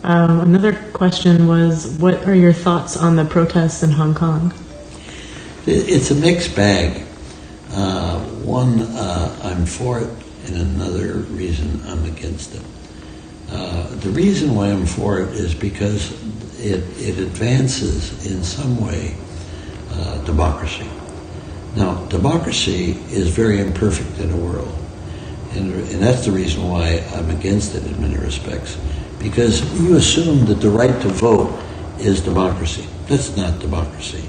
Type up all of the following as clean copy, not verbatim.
Another question was, what are your thoughts on the protests in Hong Kong? It's a mixed bag. One, I'm for it, and another reason I'm against it. The reason why I'm for it is because it advances in some way democracy. Now, democracy is very imperfect in the world, and that's the reason why I'm against it in many respects. Because you assume that the right to vote is democracy. That's not democracy.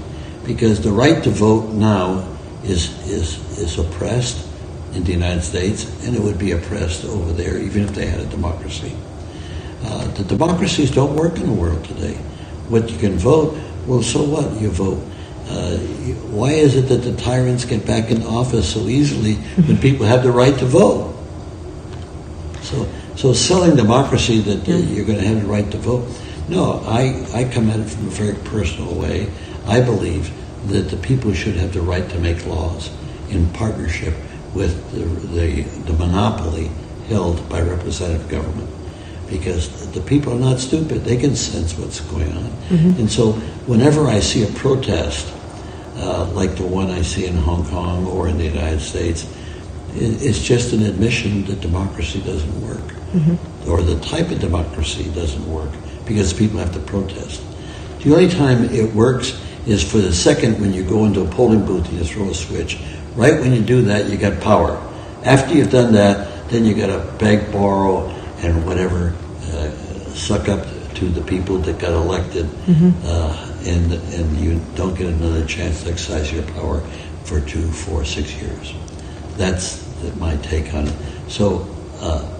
Because the right to vote now is oppressed in the United States, and it would be oppressed over there even if they had a democracy. The democracies don't work in the world today. What you can vote, well, so what? You vote. Why is it that the tyrants get back in office so easily when people have the right to vote? So selling democracy that you're going to have the right to vote. No, I come at it from a very personal way. I believe that the people should have the right to make laws in partnership with the monopoly held by representative government. Because the people are not stupid. They can sense what's going on. Mm-hmm. And so whenever I see a protest, like the one I see in Hong Kong or in the United States, it's just an admission that democracy doesn't work. Mm-hmm. Or the type of democracy doesn't work because people have to protest. The only time it works is for the second when you go into a polling booth and you throw a switch. Right when you do that, you got power. After you've done that, then you got to beg, borrow, and whatever, suck up to the people that got elected, mm-hmm. And you don't get another chance to exercise your power for 2, 4, 6 years. That's my take on it. So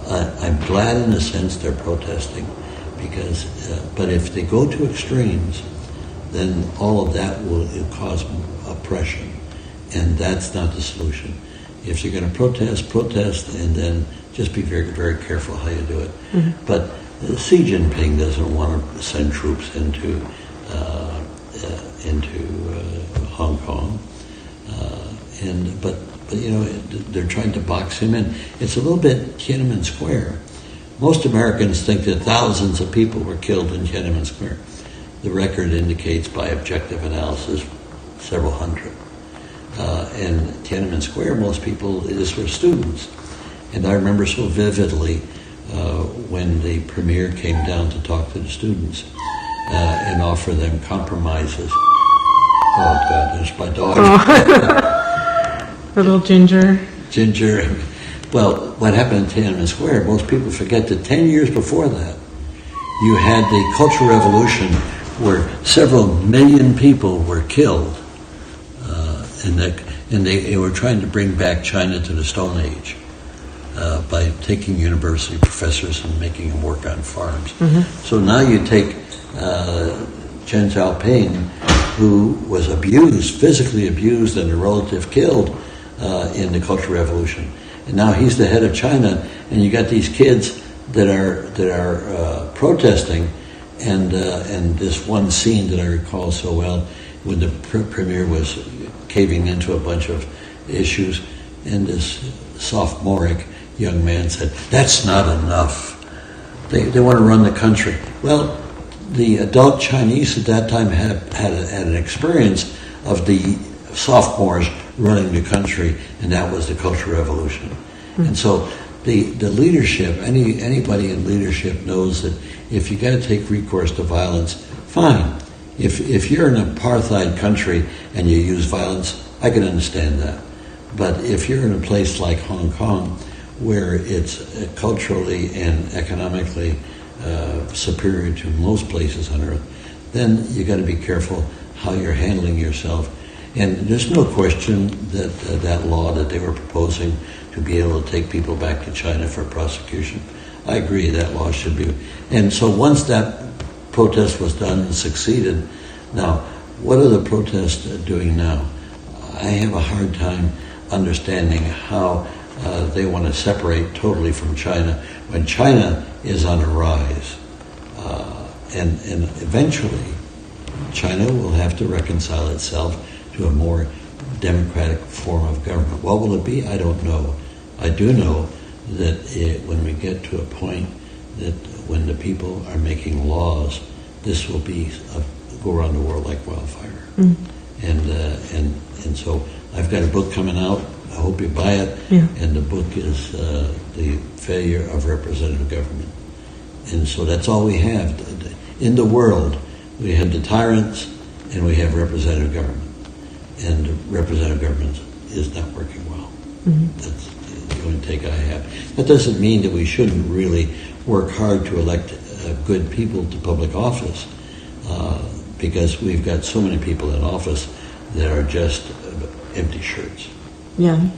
I'm glad in a sense they're protesting, because, but if they go to extremes, then all of that will cause oppression, and that's not the solution. If you're going to protest, and then just be very, very careful how you do it. Mm-hmm. But Xi Jinping doesn't want to send troops into Hong Kong, but you know they're trying to box him in. It's a little bit Tiananmen Square. Most Americans think that thousands of people were killed in Tiananmen Square. The record indicates, by objective analysis, several hundred. And Tiananmen Square, most people, this were students. And I remember so vividly when the premier came down to talk to the students and offer them compromises. Oh, God, there's my dog. Oh. Little Ginger. Ginger. Well, what happened in Tiananmen Square, most people forget that 10 years before that, you had the Cultural Revolution where several million people were killed. And they were trying to bring back China to the Stone Age by taking university professors and making them work on farms. Mm-hmm. So now you take Chen Xiaoping, who was abused, physically abused, and a relative killed in the Cultural Revolution, and now he's the head of China, and you got these kids that are protesting, and this one scene that I recall so well, when the premier was caving into a bunch of issues, and this sophomoric young man said, "That's not enough. They want to run the country." Well, the adult Chinese at that time had an experience of the sophomores running the country, and that was the Cultural Revolution. Mm-hmm. And so the leadership, anybody in leadership knows that if you got to take recourse to violence, fine. If you're in an apartheid country and you use violence, I can understand that. But if you're in a place like Hong Kong, where it's culturally and economically superior to most places on earth, then you got to be careful how you're handling yourself. And there's no question that that law that they were proposing to be able to take people back to China for prosecution, I agree that law should be. And so once that protest was done and succeeded, now what are the protests doing now? I have a hard time understanding how they want to separate totally from China when China is on a rise. And eventually China will have to reconcile itself to a more democratic form of government. What will it be? I don't know. I do know that when we get to a point that when the people are making laws, this will be go around the world like wildfire. And so I've got a book coming out. I hope you buy it. Yeah. And the book is The Failure of Representative Government. And so that's all we have. In the world, we have the tyrants and we have representative government. And the representative government is not working well. That's the only take I have. That doesn't mean that we shouldn't really work hard to elect good people to public office, because we've got so many people in office that are just empty shirts. Yeah.